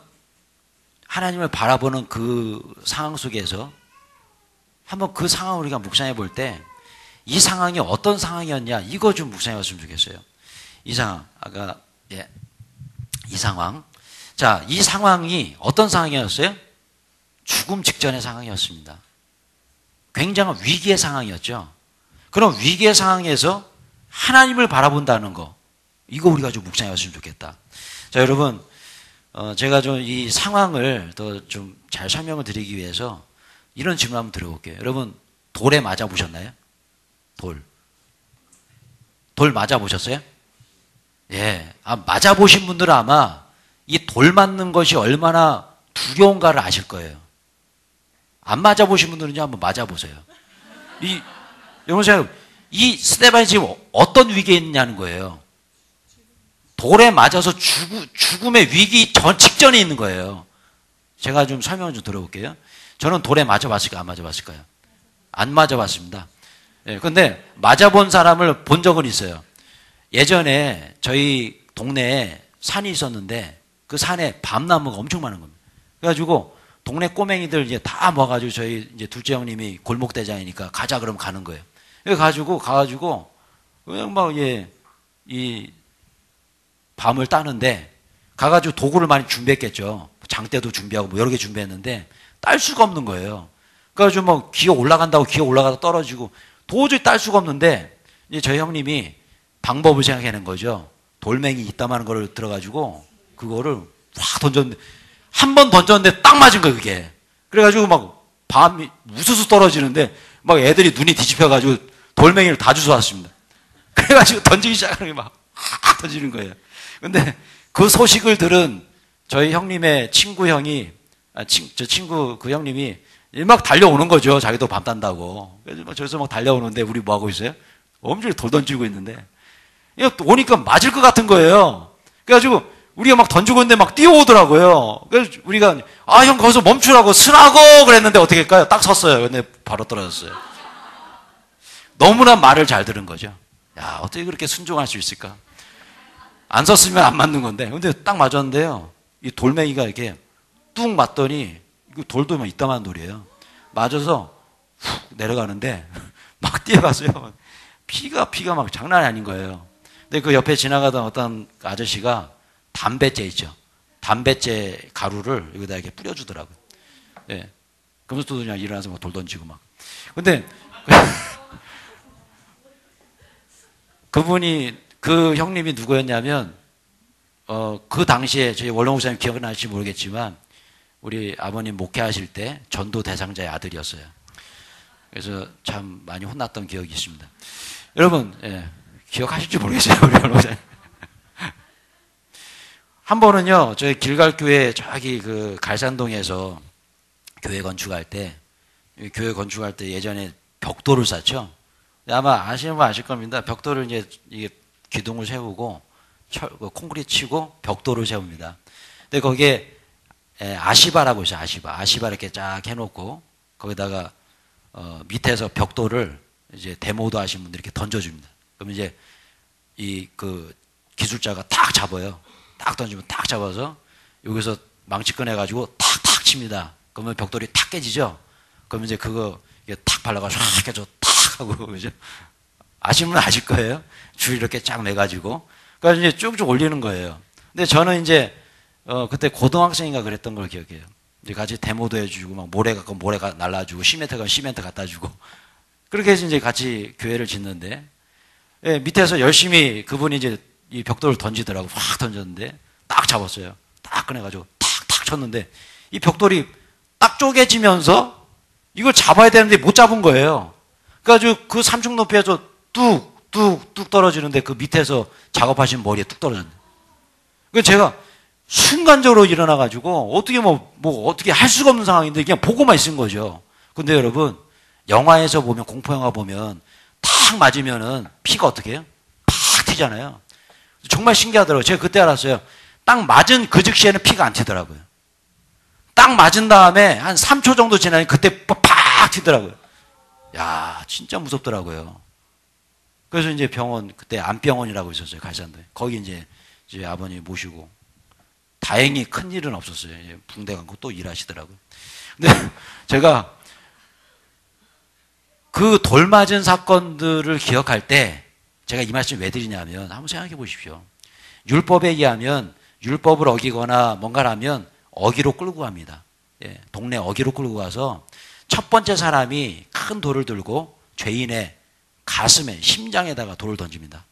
하나님을 바라보는 그 상황 속에서 한번 그 상황을 우리가 묵상해 볼 때 이 상황이 어떤 상황이었냐, 이거 좀 묵상해 봤으면 좋겠어요. 이 상황, 아까, 예, 이 상황. 자, 이 상황이 어떤 상황이었어요? 죽음 직전의 상황이었습니다. 굉장한 위기의 상황이었죠. 그럼 위기의 상황에서 하나님을 바라본다는 거, 이거 우리가 좀 묵상해 봤으면 좋겠다. 자, 여러분, 제가 좀 이 상황을 더 좀 잘 설명을 드리기 위해서 이런 질문 한번 드려볼게요. 여러분, 돌에 맞아 보셨나요? 돌 맞아 보셨어요? 예. 맞아 보신 분들은 아마 이 돌 맞는 것이 얼마나 두려운가를 아실 거예요. 안 맞아 보신 분들은요, 한번 맞아 보세요. 여러분 생각해, 이 스데반이 지금 어떤 위기에 있냐는 거예요. 돌에 맞아서 죽음의 위기 직전에 있는 거예요. 제가 좀 설명을 좀 들어볼게요. 저는 돌에 맞아봤을까요? 안 맞아봤을까요? 안 맞아봤습니다. 예, 근데 맞아본 사람을 본 적은 있어요. 예전에 저희 동네에 산이 있었는데 그 산에 밤나무가 엄청 많은 겁니다. 그래가지고 동네 꼬맹이들 이제 다 모아가지고 저희 이제 둘째 형님이 골목대장이니까 가자 그러면 가는 거예요. 가가지고 그냥 막 이 밤을 따는데 가가지고 도구를 많이 준비했겠죠. 장대도 준비하고 뭐 여러 개 준비했는데 딸 수가 없는 거예요. 그래가지고 뭐 기어 올라간다고 기어 올라가다 떨어지고 도저히 딸 수가 없는데 이제 저희 형님이 방법을 생각해낸 거죠. 돌멩이 이따만한 거를 들어가지고 그거를 확 던졌는데 한 번 던졌는데 딱 맞은 거예요, 그게. 그래가지고 막 밤이 우수수 떨어지는데 막 애들이 눈이 뒤집혀가지고 돌멩이를 다 주워왔습니다. 그래가지고 던지기 시작하는 게 막 던지는 거예요. 근데 그 소식을 들은 저희 형님의 친구 형이, 저 친구 그 형님이 막 달려오는 거죠. 자기도 밤 딴다고. 그래서 막 저기서 막 달려오는데 우리 뭐 하고 있어요? 엄청 돌 던지고 있는데 오니까 맞을 것 같은 거예요. 그래가지고 우리가 막 던지고 있는데 막 뛰어오더라고요. 그래서 우리가 형 거기서 멈추라고 서라고 그랬는데 어떻게 할까요? 딱 섰어요. 근데 바로 떨어졌어요. 너무나 말을 잘 들은 거죠. 야, 어떻게 그렇게 순종할 수 있을까? 안 섰으면 안 맞는 건데. 근데 딱 맞았는데요. 이 돌멩이가 이렇게 뚝 맞더니 이거 돌도 막 이따만한 돌이에요. 맞아서 훅 내려가는데 막 뛰어갔어요. 피가 막 장난이 아닌 거예요. 근데 그 옆에 지나가던 어떤 아저씨가 담뱃재 있죠. 담뱃재 가루를 여기다 이렇게 뿌려주더라고요. 예. 그러면서 또 그냥 일어나서 막 돌 던지고 막. 근데 그분이, 그 형님이 누구였냐면, 그 당시에 저희 원로 목사님 기억나실지 모르겠지만, 우리 아버님 목회하실 때 전도 대상자의 아들이었어요. 그래서 참 많이 혼났던 기억이 있습니다. 여러분, 예, 기억하실지 모르겠어요, 우리 원로 목사님. 한 번은요, 저희 길갈교회 저기 그 갈산동에서 교회 건축할 때 예전에 벽돌을 쌓죠. 아마 아시는 분 아실 겁니다. 벽돌을 이제 이게 기둥을 세우고 콘크리트 치고 벽돌을 세웁니다. 근데 거기에 아시바라고 있어요. 아시바 이렇게 쫙 해놓고 거기다가 밑에서 벽돌을 이제 데모도 하신 분들이 이렇게 던져줍니다. 그럼 이제 이 그 기술자가 탁 잡아요. 딱 던지면 탁 잡아서 여기서 망치 꺼내가지고 탁탁 칩니다. 그러면 벽돌이 탁 깨지죠. 그러면 이제 그거 탁 발라가지고 쫙 깨져 탁 하고 그죠. 아시면 아실 거예요. 줄 이렇게 쫙 매가지고 그래서 이제 쭉쭉 올리는 거예요. 근데 저는 이제 그때 고등학생인가 그랬던 걸 기억해요. 이제 같이 데모도 해주고 막 모래가 날라주고 시멘트 갖다 주고 그렇게 해서 이제 같이 교회를 짓는데 예, 밑에서 열심히 그분이 이제 이 벽돌을 던지더라고. 확 던졌는데 딱 잡았어요. 딱 꺼내가지고 탁탁 쳤는데 이 벽돌이 딱 쪼개지면서 이걸 잡아야 되는데 못 잡은 거예요. 그래가지고 그 3층 높이에서 뚝 떨어지는데 그 밑에서 작업하신 머리에 뚝 떨어졌네. 그래서 제가 순간적으로 일어나가지고 어떻게 어떻게 할 수가 없는 상황인데 그냥 보고만 있은 거죠. 근데 여러분, 영화에서 보면, 공포영화 보면 탁 맞으면은 피가 어떻게 해요? 팍 튀잖아요. 정말 신기하더라고요. 제가 그때 알았어요. 딱 맞은 그 즉시에는 피가 안 튀더라고요. 딱 맞은 다음에 한 3초 정도 지나니까 그때 팍 튀더라고요. 야, 진짜 무섭더라고요. 그래서 이제 병원, 그때 안병원이라고 있었어요. 갈산도에. 거기 이제 아버님 모시고. 다행히 큰 일은 없었어요. 붕대 감고 또 일하시더라고요. 근데 제가 그 돌 맞은 사건들을 기억할 때 제가 이 말씀 왜 드리냐면 한번 생각해 보십시오. 율법에 의하면 율법을 어기거나 뭔가를 하면 어기로 끌고 갑니다. 예, 동네 어기로 끌고 가서 첫 번째 사람이 큰 돌을 들고 죄인의 가슴에, 심장에다가 돌을 던집니다.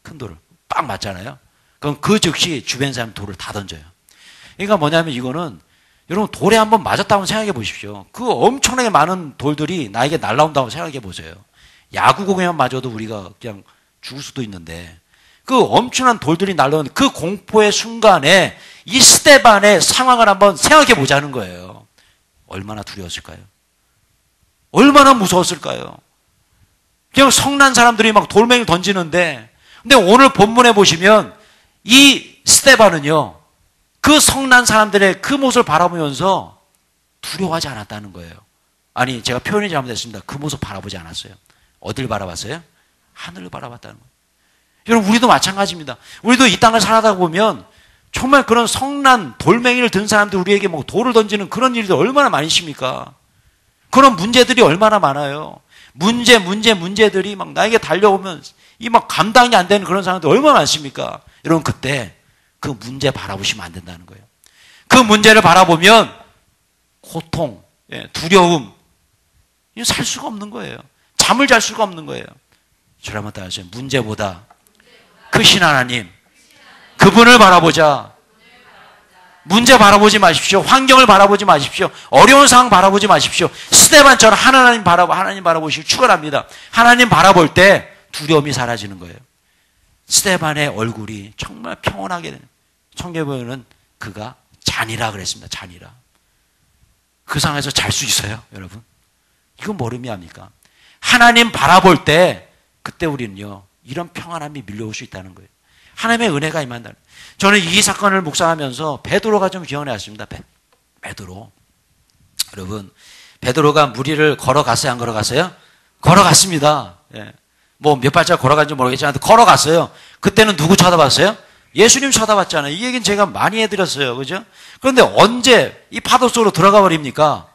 큰 돌을. 빡 맞잖아요. 그럼 그 즉시 주변 사람 돌을 다 던져요. 그러니까 뭐냐면 이거는 여러분 돌에 한번 맞았다고 생각해 보십시오. 그 엄청나게 많은 돌들이 나에게 날라온다고 생각해 보세요. 야구공에만 맞아도 우리가 그냥 죽을 수도 있는데 그 엄청난 돌들이 날라오는 그 공포의 순간에 이 스데반의 상황을 한번 생각해 보자는 거예요. 얼마나 두려웠을까요? 얼마나 무서웠을까요? 그냥 성난 사람들이 막 돌멩이를 던지는데 근데 오늘 본문에 보시면 이 스데반은요 그 성난 사람들의 그 모습을 바라보면서 두려워하지 않았다는 거예요. 아니 제가 표현이 잘못됐습니다. 그 모습 바라보지 않았어요. 어딜 바라봤어요? 하늘을 바라봤다는 거예요. 여러분 우리도 마찬가지입니다. 우리도 이 땅을 살아다 보면 정말 그런 성난 돌멩이를 든 사람들 우리에게 뭐 돌을 던지는 그런 일들이 얼마나 많이 있습니까? 그런 문제들이 얼마나 많아요. 문제들이 막 나에게 달려오면 이 막 감당이 안 되는 그런 사람들 얼마나 많습니까? 여러분 그때 그 문제 바라보시면 안 된다는 거예요. 그 문제를 바라보면 고통, 두려움, 살 수가 없는 거예요. 잠을 잘 수가 없는 거예요. 저를 한번 따라하세요. 문제보다 크신 하나님, 그분을 바라보자. 문제 바라보지 마십시오. 환경을 바라보지 마십시오. 어려운 상황 바라보지 마십시오. 스데반처럼 하나님 바라보시고 축원합니다. 하나님 바라볼 때 두려움이 사라지는 거예요. 스데반의 얼굴이 정말 평온하게 되는. 청계보에는 그가 잔이라 그랬습니다. 잔이라. 그 상황에서 잘 수 있어요, 여러분? 이건 뭘 의미합니까? 하나님 바라볼 때 그때 우리는요 이런 평안함이 밀려올 수 있다는 거예요. 하나님의 은혜가 임한다는. 저는 이 사건을 묵상하면서 베드로가 좀 기억이 났습니다. 베드로. 여러분, 베드로가 무리를 걸어갔어요? 안 걸어갔어요? 걸어갔습니다. 예. 뭐 몇 발짝 걸어간지 모르겠지만 걸어갔어요. 그때는 누구 쳐다봤어요? 예수님 쳐다봤잖아요. 이 얘기는 제가 많이 해드렸어요. 그죠? 그런데 언제 이 파도 속으로 들어가 버립니까?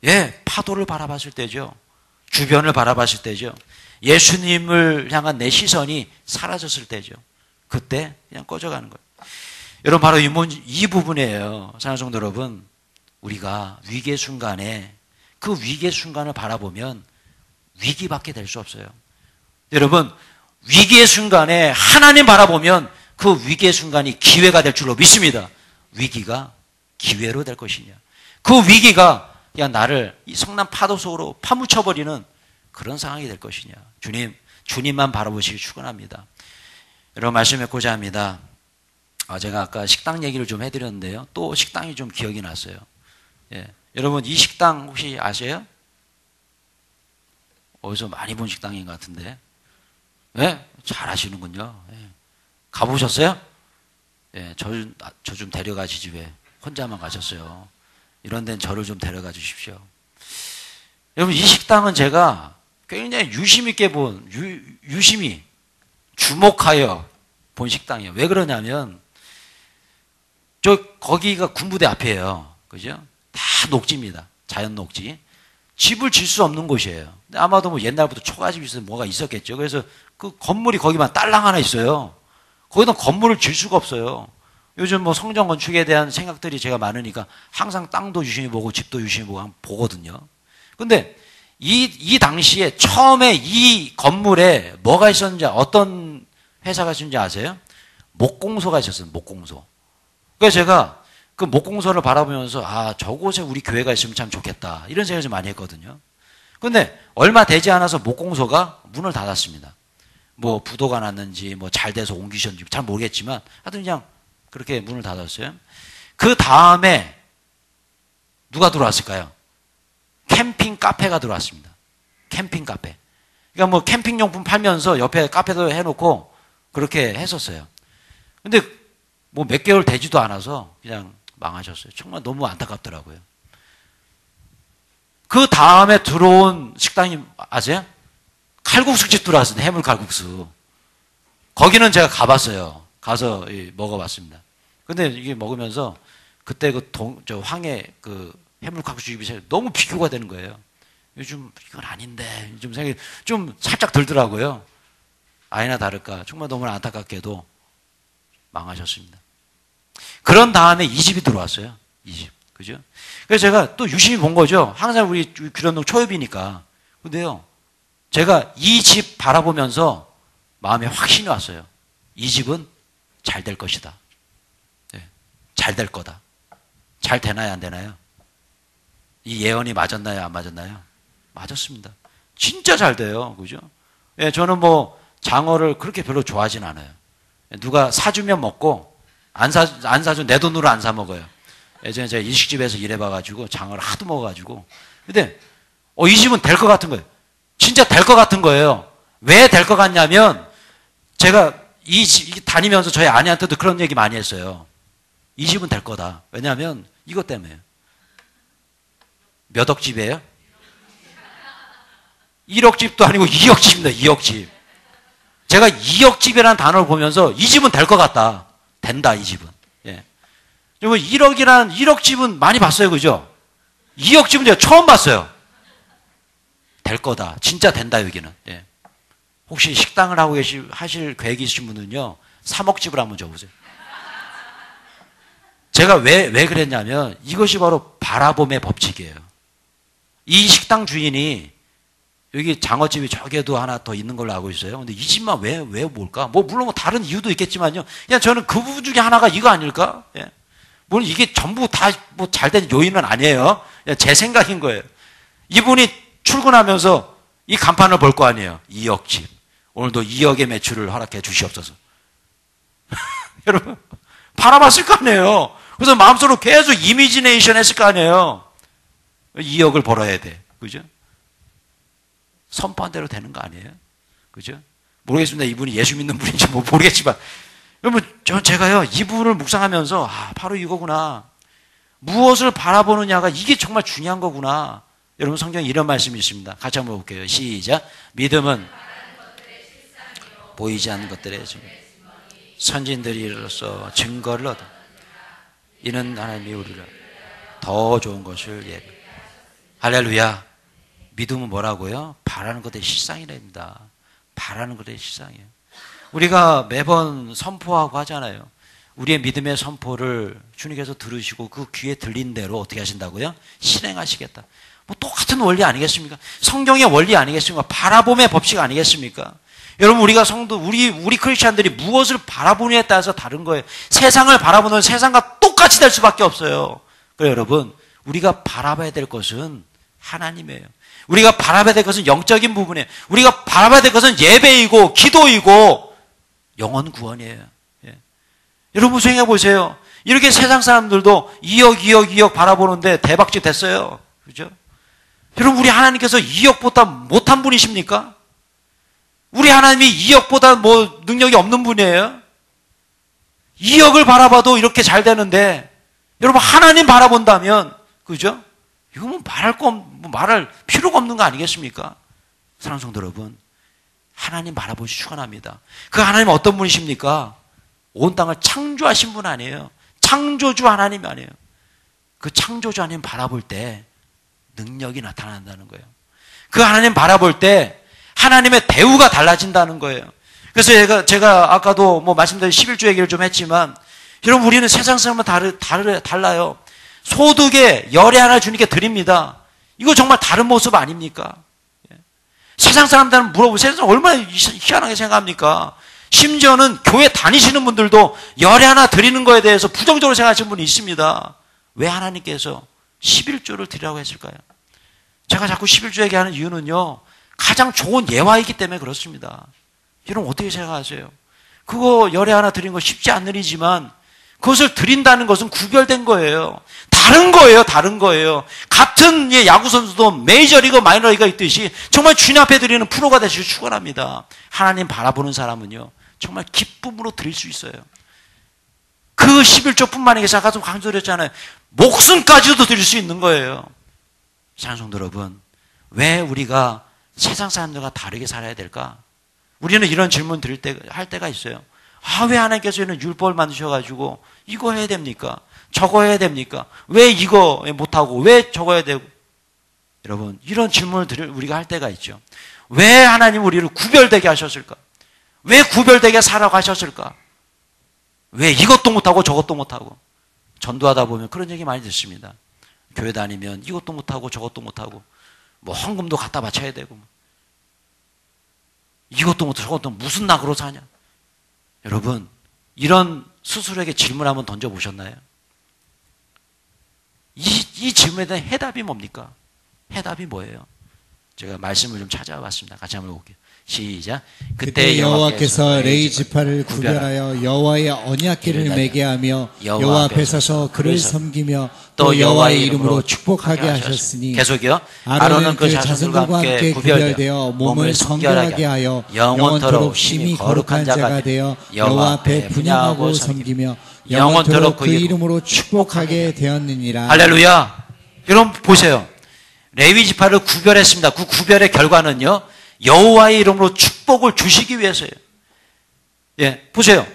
예, 파도를 바라봤을 때죠. 주변을 바라봤을 때죠. 예수님을 향한 내 시선이 사라졌을 때죠. 그때 그냥 꺼져가는 거예요. 여러분, 바로 이 부분이에요. 사랑하는 성도 여러분, 우리가 위기의 순간에 그 위기의 순간을 바라보면 위기밖에 될 수 없어요. 여러분, 위기의 순간에 하나님 바라보면 그 위기의 순간이 기회가 될 줄로 믿습니다. 위기가 기회로 될 것이냐. 그 위기가 그냥 나를 이 성난 파도 속으로 파묻혀버리는 그런 상황이 될 것이냐. 주님만 바라보시기 축원합니다. 여러분, 말씀 맺고자 합니다. 제가 아까 식당 얘기를 좀 해드렸는데요. 또 식당이 좀 기억이 났어요. 예. 여러분, 이 식당 혹시 아세요? 어디서 많이 본 식당인 것 같은데. 예? 잘 아시는군요. 예. 가보셨어요? 예, 저 좀 데려가시지 왜 혼자만 가셨어요. 이런 데는 저를 좀 데려가 주십시오. 여러분, 이 식당은 제가 굉장히 유심히 주목하여 본 식당이에요. 왜 그러냐면 거기가 군부대 앞이에요. 그죠? 다 녹지입니다. 자연 녹지. 집을 질 수 없는 곳이에요. 아마도 뭐 옛날부터 초가집이 있어서 뭐가 있었겠죠. 그래서 그 건물이 거기만 딸랑 하나 있어요. 거기다 건물을 질 수가 없어요. 요즘 뭐 성전 건축에 대한 생각들이 제가 많으니까 항상 땅도 유심히 보고 집도 유심히 보고 보거든요. 근데 이 당시에 처음에 이 건물에 뭐가 있었는지, 어떤 회사가 있었는지 아세요? 목공소가 있었어요. 목공소. 그래서 제가 그 목공소를 바라보면서 저곳에 우리 교회가 있으면 참 좋겠다, 이런 생각을 좀 많이 했거든요. 근데 얼마 되지 않아서 목공소가 문을 닫았습니다. 뭐 부도가 났는지 뭐 잘 돼서 옮기셨는지 잘 모르겠지만 하여튼 그냥 그렇게 문을 닫았어요. 그 다음에 누가 들어왔을까요? 캠핑 카페가 들어왔습니다. 캠핑 카페. 그러니까 뭐 캠핑용품 팔면서 옆에 카페도 해놓고 그렇게 했었어요. 근데 뭐 몇 개월 되지도 않아서 그냥 망하셨어요. 정말 너무 안타깝더라고요. 그 다음에 들어온 식당이 아세요? 칼국수집 들어왔습니다. 해물 칼국수. 거기는 제가 가봤어요. 가서 먹어봤습니다. 근데 이게 먹으면서 그때 저 황해 해물 칼국수집이 너무 비교가 되는 거예요. 요즘 이건 아닌데 좀 생각이 좀 살짝 들더라고요. 아니나 다를까 정말 너무 안타깝게도 망하셨습니다. 그런 다음에 이 집이 들어왔어요. 이 집. 그죠? 그래서 제가 또 유심히 본 거죠. 항상 우리 규련동 초협이니까. 근데요, 제가 이 집 바라보면서 마음에 확신이 왔어요. 이 집은 잘 될 것이다. 네, 잘 될 거다. 잘 되나요, 안 되나요? 이 예언이 맞았나요, 안 맞았나요? 맞았습니다. 진짜 잘 돼요. 그죠? 예, 저는 뭐 장어를 그렇게 별로 좋아하진 않아요. 누가 사주면 먹고 안 사주면 내 돈으로 안 사 먹어요. 예전에 제가 일식집에서 일해봐가지고 장어를 하도 먹어가지고. 근데 이 집은 될 것 같은 거예요. 진짜 될 것 같은 거예요. 왜 될 것 같냐면 제가 이 집 다니면서 저희 아내한테도 그런 얘기 많이 했어요. 이 집은 될 거다. 왜냐하면 이것 때문에요. 몇 억 집이에요? 1억 집도 아니고 2억 집입니다. 2억 집. 제가 2억 집이라는 단어를 보면서 이 집은 될 것 같다. 된다, 이 집은. 예. 1억 집은 많이 봤어요. 그죠? 2억 집은 제가 처음 봤어요. 될 거다. 진짜 된다, 여기는. 예. 혹시 식당을 하실 계획이 있으신 분은요, 3억 집을 한번 줘보세요. 제가 왜 그랬냐면 이것이 바로 바라봄의 법칙이에요. 이 식당 주인이 여기 장어집이 저기에도 하나 더 있는 걸로 알고 있어요. 근데 이 집만 왜 뭘까? 뭐 물론 뭐 다른 이유도 있겠지만요. 그냥 저는 그 부분 중에 하나가 이거 아닐까? 예. 물론 이게 전부 다 뭐 잘된 요인은 아니에요. 제 생각인 거예요. 이분이 출근하면서 이 간판을 볼 거 아니에요. 2억 집. 오늘도 2억의 매출을 허락해 주시옵소서. 여러분, 바라봤을 거 아니에요. 그래서 마음속으로 계속 이미지네이션 했을 거 아니에요. 2억을 벌어야 돼. 그죠? 선포한 대로 되는 거 아니에요? 그죠? 모르겠습니다. 이분이 예수 믿는 분인지 뭐 모르겠지만. 여러분, 제가요, 이분을 묵상하면서, 바로 이거구나. 무엇을 바라보느냐가 이게 정말 중요한 거구나. 여러분, 성경에 이런 말씀이 있습니다. 같이 한번 볼게요. 시작. 믿음은 보이지 않는 것들의 선진들이로서 증거를 얻어. 이는 하나님이 우리를 더 좋은 것을 예비. 할렐루야. 믿음은 뭐라고요? 바라는 것의 실상이랍니다. 바라는 것의 실상이에요. 우리가 매번 선포하고 하잖아요. 우리의 믿음의 선포를 주님께서 들으시고 그 귀에 들린 대로 어떻게 하신다고요? 실행하시겠다. 뭐 똑같은 원리 아니겠습니까? 성경의 원리 아니겠습니까? 바라봄의 법칙 아니겠습니까? 여러분, 우리가 우리 크리스찬들이 무엇을 바라보느냐에 따라서 다른 거예요. 세상을 바라보는 세상과 똑같이 될 수밖에 없어요. 그래요, 여러분. 우리가 바라봐야 될 것은 하나님이에요. 우리가 바라봐야 될 것은 영적인 부분이에요. 우리가 바라봐야 될 것은 예배이고 기도이고 영혼 구원이에요. 예. 여러분 생각해 보세요. 이렇게 세상 사람들도 2억 바라보는데 대박집 됐어요. 그죠? 여러분, 우리 하나님께서 2억보다 못한 분이십니까? 우리 하나님이 2억보다 뭐 능력이 없는 분이에요? 2억을 바라봐도 이렇게 잘 되는데, 여러분, 하나님 바라본다면, 그죠? 이거 뭐 말할 필요가 없는 거 아니겠습니까? 사랑하는 성도 여러분, 하나님 바라보시 축원합니다. 그 하나님은 어떤 분이십니까? 온 땅을 창조하신 분 아니에요. 창조주 하나님 아니에요. 그 창조주 하나님 바라볼 때 능력이 나타난다는 거예요. 그 하나님 바라볼 때 하나님의 대우가 달라진다는 거예요. 그래서 제가 아까도 뭐 말씀드린 11조 얘기를 좀 했지만, 여러분, 우리는 세상 사람은 달라요. 소득에 열에 하나 주님께 드립니다. 이거 정말 다른 모습 아닙니까? 세상 사람들은 물어보세요. 세상 얼마나 희한하게 생각합니까? 심지어는 교회 다니시는 분들도 열에 하나 드리는 거에 대해서 부정적으로 생각하시는 분이 있습니다. 왜 하나님께서 11조를 드리라고 했을까요? 제가 자꾸 11조 얘기하는 이유는요, 가장 좋은 예화이기 때문에 그렇습니다. 여러분, 어떻게 생각하세요? 그거 열에 하나 드리는 거 쉽지 않은 일이지만 그것을 드린다는 것은 구별된 거예요. 다른 거예요. 다른 거예요. 같은 야구선수도 메이저리그, 마이너리그가 있듯이 정말 주님 앞에 드리는 프로가 되시길 축원합니다. 하나님 바라보는 사람은요, 정말 기쁨으로 드릴 수 있어요. 그 11조뿐만 아니라 아까 좀 강조드렸잖아요. 목숨까지도 드릴 수 있는 거예요. 사랑하는 성도 여러분, 왜 우리가 세상 사람들과 다르게 살아야 될까? 우리는 이런 질문 할 때가 있어요. 왜 하나님께서 이런 율법을 만드셔가지고 이거 해야 됩니까? 저거 해야 됩니까? 왜 이거 못하고 왜 저거 해야 되고? 여러분, 이런 질문을 우리가 할 때가 있죠. 왜 하나님 우리를 구별되게 하셨을까? 왜 구별되게 살아가 하셨을까? 왜 이것도 못하고 저것도 못하고? 전도하다 보면 그런 얘기 많이 듣습니다. 교회 다니면 이것도 못하고 저것도 못하고 뭐 헌금도 갖다 바쳐야 되고 이것도 못하고 저것도 무슨 낙으로 사냐? 여러분, 이런 스스로에게 질문 한번 던져보셨나요? 이 질문에 대한 해답이 뭡니까? 해답이 뭐예요? 제가 말씀을 좀 찾아봤습니다. 같이 한번 볼게요. 시작. 그때 여호와께서 레위 지파를 구별하여 여호와의 언약궤를 매게 하며 여호와 앞에 서서 그를 섬기며 또 여호와의 이름으로 축복하게 하셨으니, 계속이요. 아론은 그 자손들과 함께 구별되어 몸을 성결하게 하여 영원토록 심히 거룩한 자가 되어 여호와 앞에 분향하고 섬기며 영원토록 그 이름으로 축복하게 되었느니라. 할렐루야. 여러분 보세요. 레위 지파를 구별했습니다. 그 구별의 결과는요, 여호와의 이름으로 축복을 주시기 위해서예요. 예, 보세요.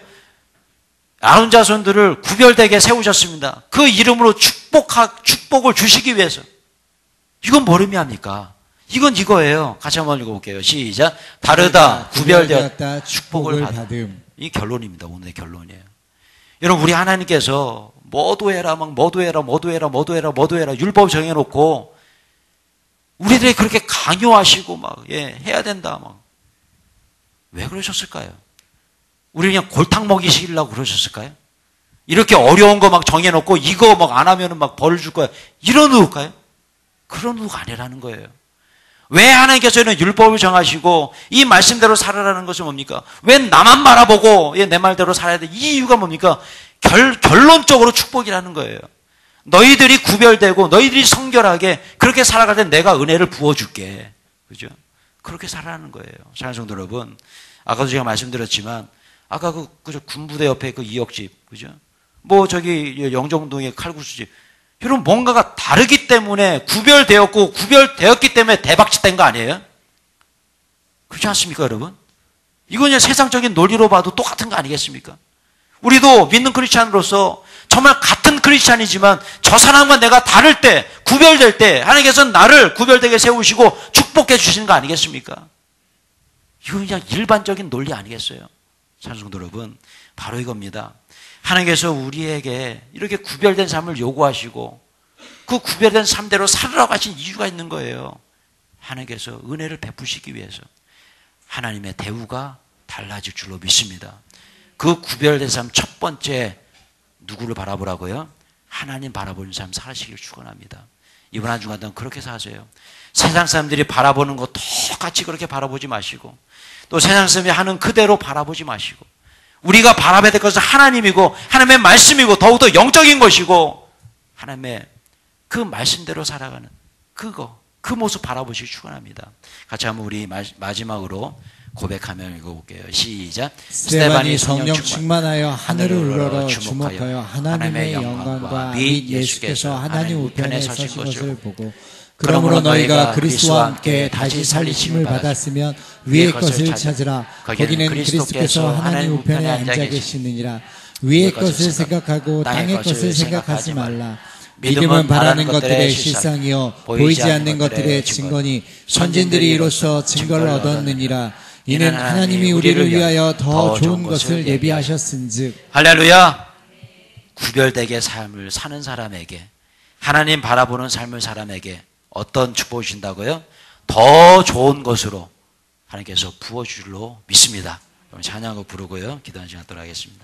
아론 자손들을 구별되게 세우셨습니다. 그 이름으로 축복을 주시기 위해서. 이건 뭘 의미합니까? 이건 이거예요. 같이 한번 읽어볼게요. 시작. 다르다, 구별되었다, 축복을 받음. 이 결론입니다. 오늘의 결론이에요. 여러분, 우리 하나님께서 뭐도 해라, 막 뭐도 해라, 뭐도 해라, 뭐도 해라, 뭐도 해라, 율법 정해놓고 우리들이 그렇게 강요하시고 막, 해야 된다, 막. 왜 그러셨을까요? 우리 그냥 골탕 먹이시려고 그러셨을까요? 이렇게 어려운 거 막 정해놓고 이거 막 안 하면은 막 벌을 줄 거야. 이런 의도일까요? 그런 의도가 아니라는 거예요. 왜 하나님께서는 율법을 정하시고 이 말씀대로 살아라는 것은 뭡니까? 왜 나만 바라보고 내 말대로 살아야 돼? 이 이유가 뭡니까? 결론적으로 축복이라는 거예요. 너희들이 구별되고 너희들이 성결하게 그렇게 살아갈 때 내가 은혜를 부어줄게. 그죠? 그렇게 살아라는 거예요. 사랑하는 성도 여러분, 아까도 제가 말씀드렸지만 아까 그저 군부대 옆에 그 이역집, 그죠? 뭐 저기 영종동의 칼국수집, 여러분 뭔가가 다르기 때문에 구별되었고 구별되었기 때문에 대박짓된 거 아니에요? 그렇지 않습니까, 여러분? 이건 그냥 세상적인 논리로 봐도 똑같은 거 아니겠습니까? 우리도 믿는 크리스찬으로서 정말 같은 크리스찬이지만 저 사람과 내가 다를 때, 구별될 때 하나님께서는 나를 구별되게 세우시고 축복해 주시는 거 아니겠습니까? 이건 그냥 일반적인 논리 아니겠어요? 찬송도 여러분, 바로 이겁니다. 하나님께서 우리에게 이렇게 구별된 삶을 요구하시고 그 구별된 삶대로 살으라고 하신 이유가 있는 거예요. 하나님께서 은혜를 베푸시기 위해서. 하나님의 대우가 달라질 줄로 믿습니다. 그 구별된 삶 첫 번째, 누구를 바라보라고요? 하나님 바라보는 삶 살아시길 축원합니다. 이번 한 주간 동안 그렇게 사세요. 세상 사람들이 바라보는 거 똑같이 그렇게 바라보지 마시고, 또 세상 사람이 하는 그대로 바라보지 마시고, 우리가 바라봐야 될 것은 하나님이고 하나님의 말씀이고 더욱더 영적인 것이고 하나님의 그 말씀대로 살아가는 그 모습 바라보시기 축원합니다. 같이 한번 우리 마지막으로 고백하며 읽어볼게요. 시작. 스데반이 성령 충만하여 하늘을 우러러 주목하여 하나님의 영광과 및 예수께서 하나님 우편에 서신 것을 보고, 그러므로 너희가 그리스도와 함께 다시 살리심을 받았으면 위의 것을 찾으라. 거기는 그리스도께서 하나님 우편에 앉아 계시느니라. 위의 것을 생각하고 땅의 것을 생각하지 말라. 믿음은 바라는 것들의 실상이요 보이지 않는 것들의 증거니 선진들이 이로써 증거를 얻었느니라. 이는 하나님이 우리를 위하여 더 좋은 것을 예비하셨은즉. 할렐루야. 구별되게 삶을 사는 사람에게, 하나님 바라보는 삶을 사람에게 어떤 축복을 주신다고요? 더 좋은 것으로 하나님께서 부어주실로 믿습니다. 그럼 찬양하고 부르고요, 기도하는 시간 갖도록 하겠습니다.